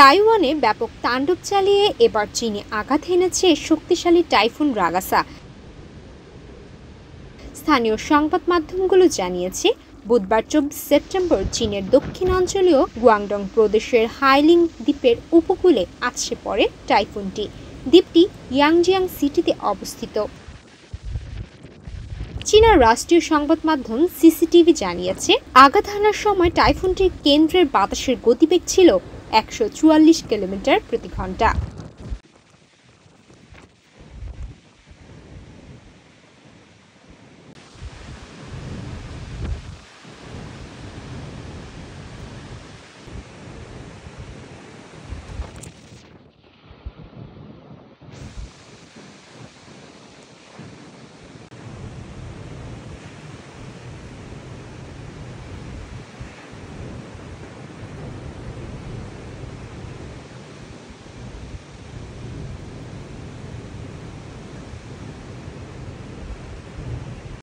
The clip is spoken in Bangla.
তাইওয়ানে ব্যাপক তাণ্ডব চালিয়ে এবার চীনে আঘাত হেনেছে শক্তিশালী টাইফুন রাগাসা। স্থানীয় সংবাদ মাধ্যমগুলো জানিয়েছে, বুধবার 24 সেপ্টেম্বর চীনের দক্ষিণাঞ্চলীয় গুয়াংডং প্রদেশের হাইলিং দ্বীপের উপকূলে আছড়ে পড়ে টাইফুনটি। দ্বীপটি ইয়াংজিয়াং সিটিতে অবস্থিত। চীনা রাষ্ট্রীয় সংবাদ মাধ্যম সিসিটিভি জানিয়েছে, আঘাত হানার সময় টাইফুনটির কেন্দ্রের বাতাসের গতিবেগ ছিল 144 কিলোমিটার প্রতি ঘন্টা।